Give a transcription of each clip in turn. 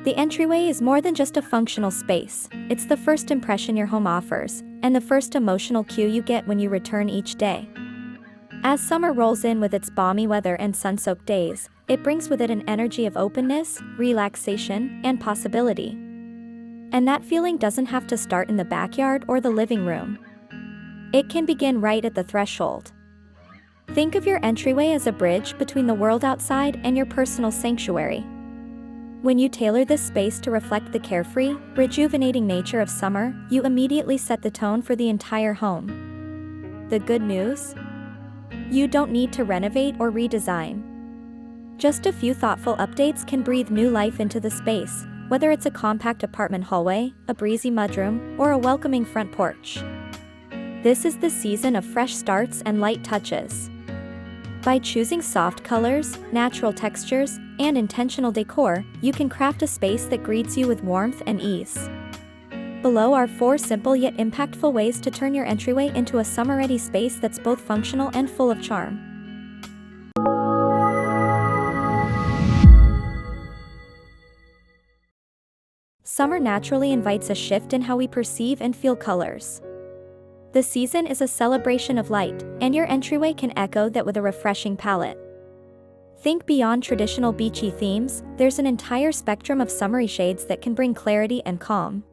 The entryway is more than just a functional space, it's the first impression your home offers, and the first emotional cue you get when you return each day. As summer rolls in with its balmy weather and sun-soaked days, it brings with it an energy of openness, relaxation, and possibility. And that feeling doesn't have to start in the backyard or the living room. It can begin right at the threshold. Think of your entryway as a bridge between the world outside and your personal sanctuary. When you tailor this space to reflect the carefree, rejuvenating nature of summer, you immediately set the tone for the entire home. The good news? You don't need to renovate or redesign. Just a few thoughtful updates can breathe new life into the space, whether it's a compact apartment hallway, a breezy mudroom, or a welcoming front porch. This is the season of fresh starts and light touches. By choosing soft colors, natural textures, and intentional decor, you can craft a space that greets you with warmth and ease. Below are 4 simple yet impactful ways to turn your entryway into a summer-ready space that's both functional and full of charm. Summer naturally invites a shift in how we perceive and feel colors. The season is a celebration of light, and your entryway can echo that with a refreshing palette. Think beyond traditional beachy themes, there's an entire spectrum of summery shades that can bring clarity and calm.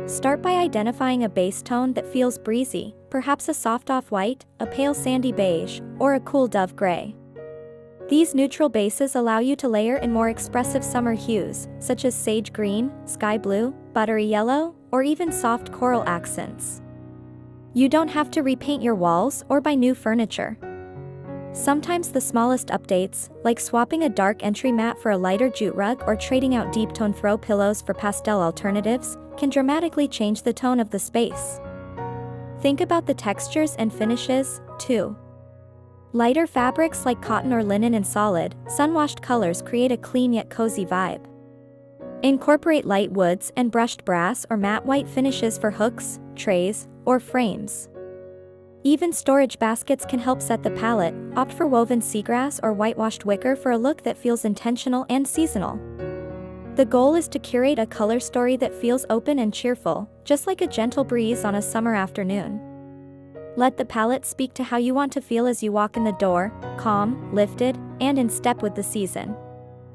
Start by identifying a base tone that feels breezy, perhaps a soft off-white, a pale sandy beige, or a cool dove gray. These neutral bases allow you to layer in more expressive summer hues, such as sage green, sky blue, buttery yellow, or even soft coral accents. You don't have to repaint your walls or buy new furniture. Sometimes the smallest updates, like swapping a dark entry mat for a lighter jute rug or trading out deep-tone throw pillows for pastel alternatives, can dramatically change the tone of the space. Think about the textures and finishes, too. Lighter fabrics like cotton or linen and solid, sun-washed colors create a clean yet cozy vibe. Incorporate light woods and brushed brass or matte white finishes for hooks, trays, or frames. Even storage baskets can help set the palette. Opt for woven seagrass or whitewashed wicker for a look that feels intentional and seasonal. The goal is to curate a color story that feels open and cheerful, just like a gentle breeze on a summer afternoon. Let the palette speak to how you want to feel as you walk in the door, calm, lifted, and in step with the season.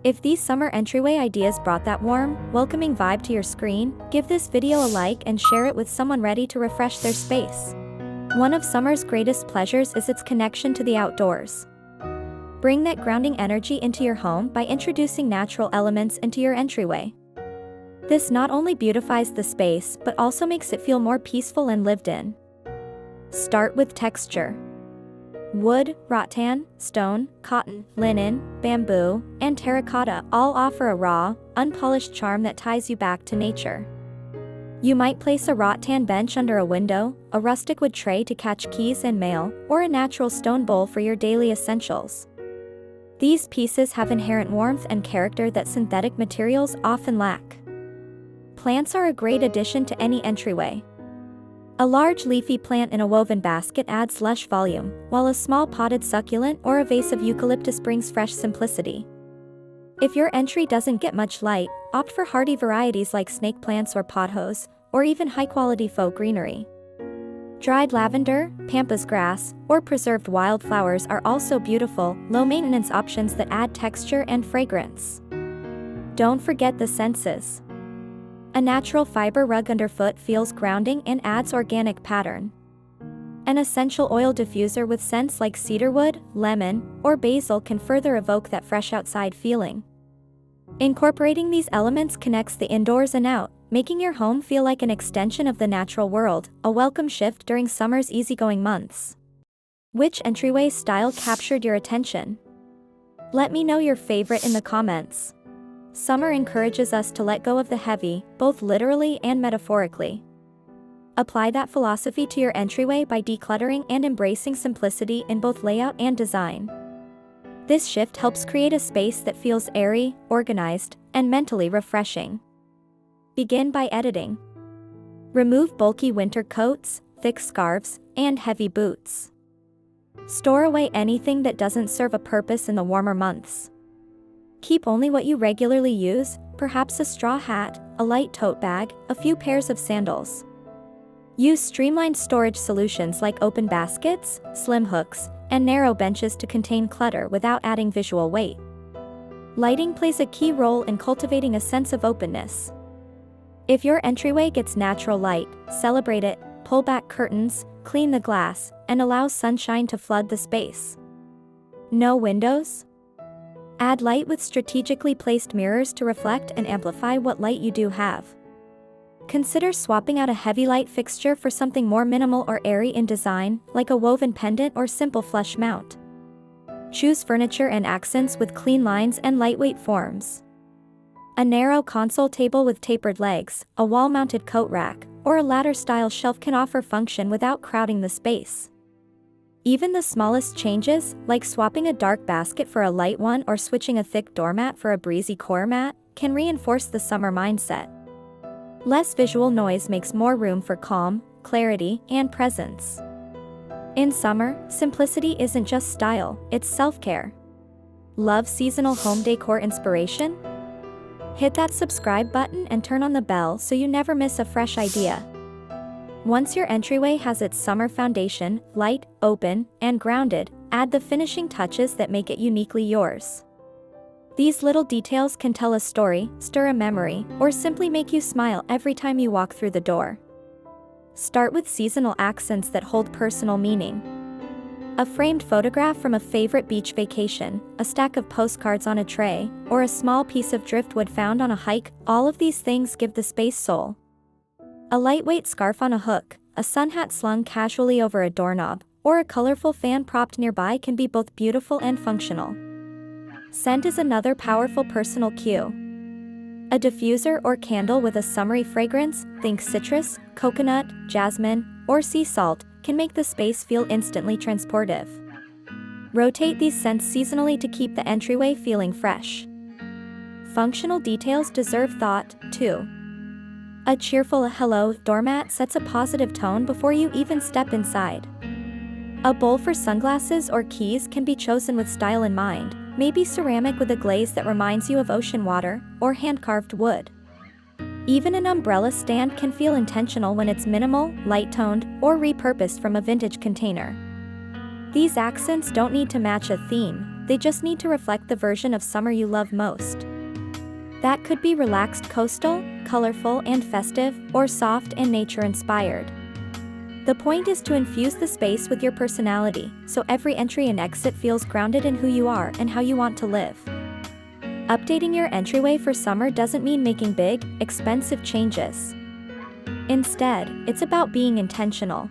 If these summer entryway ideas brought that warm, welcoming vibe to your screen, give this video a like and share it with someone ready to refresh their space. One of summer's greatest pleasures is its connection to the outdoors. Bring that grounding energy into your home by introducing natural elements into your entryway. This not only beautifies the space but also makes it feel more peaceful and lived in. Start with texture. Wood, rattan, stone, cotton, linen, bamboo, and terracotta all offer a raw, unpolished charm that ties you back to nature. You might place a rattan bench under a window, a rustic wood tray to catch keys and mail, or a natural stone bowl for your daily essentials. These pieces have inherent warmth and character that synthetic materials often lack. Plants are a great addition to any entryway. A large leafy plant in a woven basket adds lush volume, while a small potted succulent or a vase of eucalyptus brings fresh simplicity. If your entry doesn't get much light, opt for hardy varieties like snake plants or pothos, or even high-quality faux greenery. Dried lavender, pampas grass, or preserved wildflowers are also beautiful, low-maintenance options that add texture and fragrance. Don't forget the senses. A natural fiber rug underfoot feels grounding and adds organic pattern. An essential oil diffuser with scents like cedarwood, lemon, or basil can further evoke that fresh outside feeling. Incorporating these elements connects the indoors and out, making your home feel like an extension of the natural world, a welcome shift during summer's easygoing months. Which entryway style captured your attention? Let me know your favorite in the comments. Summer encourages us to let go of the heavy, both literally and metaphorically. Apply that philosophy to your entryway by decluttering and embracing simplicity in both layout and design. This shift helps create a space that feels airy, organized, and mentally refreshing. Begin by editing. Remove bulky winter coats, thick scarves, and heavy boots. Store away anything that doesn't serve a purpose in the warmer months. Keep only what you regularly use, perhaps a straw hat, a light tote bag, a few pairs of sandals. Use streamlined storage solutions like open baskets, slim hooks, and narrow benches to contain clutter without adding visual weight. Lighting plays a key role in cultivating a sense of openness. If your entryway gets natural light, celebrate it, pull back curtains, clean the glass, and allow sunshine to flood the space. No windows? Add light with strategically placed mirrors to reflect and amplify what light you do have. Consider swapping out a heavy light fixture for something more minimal or airy in design, like a woven pendant or simple flush mount. Choose furniture and accents with clean lines and lightweight forms. A narrow console table with tapered legs, a wall-mounted coat rack, or a ladder-style shelf can offer function without crowding the space. Even the smallest changes, like swapping a dark basket for a light one or switching a thick doormat for a breezy core mat, can reinforce the summer mindset. Less visual noise makes more room for calm, clarity, and presence. In summer, simplicity isn't just style, it's self-care. Love seasonal home decor inspiration? Hit that subscribe button and turn on the bell so you never miss a fresh idea. Once your entryway has its summer foundation, light, open, and grounded, add the finishing touches that make it uniquely yours. These little details can tell a story, stir a memory, or simply make you smile every time you walk through the door. Start with seasonal accents that hold personal meaning. A framed photograph from a favorite beach vacation, a stack of postcards on a tray, or a small piece of driftwood found on a hike, all of these things give the space soul. A lightweight scarf on a hook, a sun hat slung casually over a doorknob, or a colorful fan propped nearby can be both beautiful and functional. Scent is another powerful personal cue. A diffuser or candle with a summery fragrance, think citrus, coconut, jasmine, or sea salt, can make the space feel instantly transportive. Rotate these scents seasonally to keep the entryway feeling fresh. Functional details deserve thought, too. A cheerful hello doormat sets a positive tone before you even step inside. A bowl for sunglasses or keys can be chosen with style in mind, maybe ceramic with a glaze that reminds you of ocean water, or hand-carved wood. Even an umbrella stand can feel intentional when it's minimal, light-toned, or repurposed from a vintage container. These accents don't need to match a theme, they just need to reflect the version of summer you love most. That could be relaxed coastal, colorful and festive, or soft and nature-inspired. The point is to infuse the space with your personality, so every entry and exit feels grounded in who you are and how you want to live. Updating your entryway for summer doesn't mean making big, expensive changes. Instead, it's about being intentional.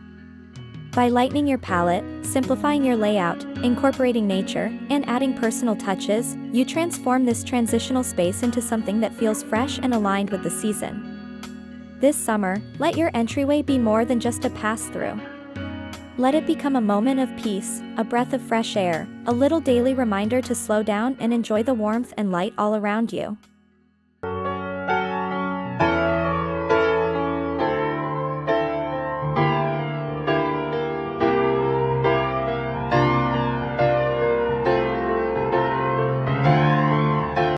By lightening your palette, simplifying your layout, incorporating nature, and adding personal touches, you transform this transitional space into something that feels fresh and aligned with the season. This summer, let your entryway be more than just a pass-through. Let it become a moment of peace, a breath of fresh air, a little daily reminder to slow down and enjoy the warmth and light all around you.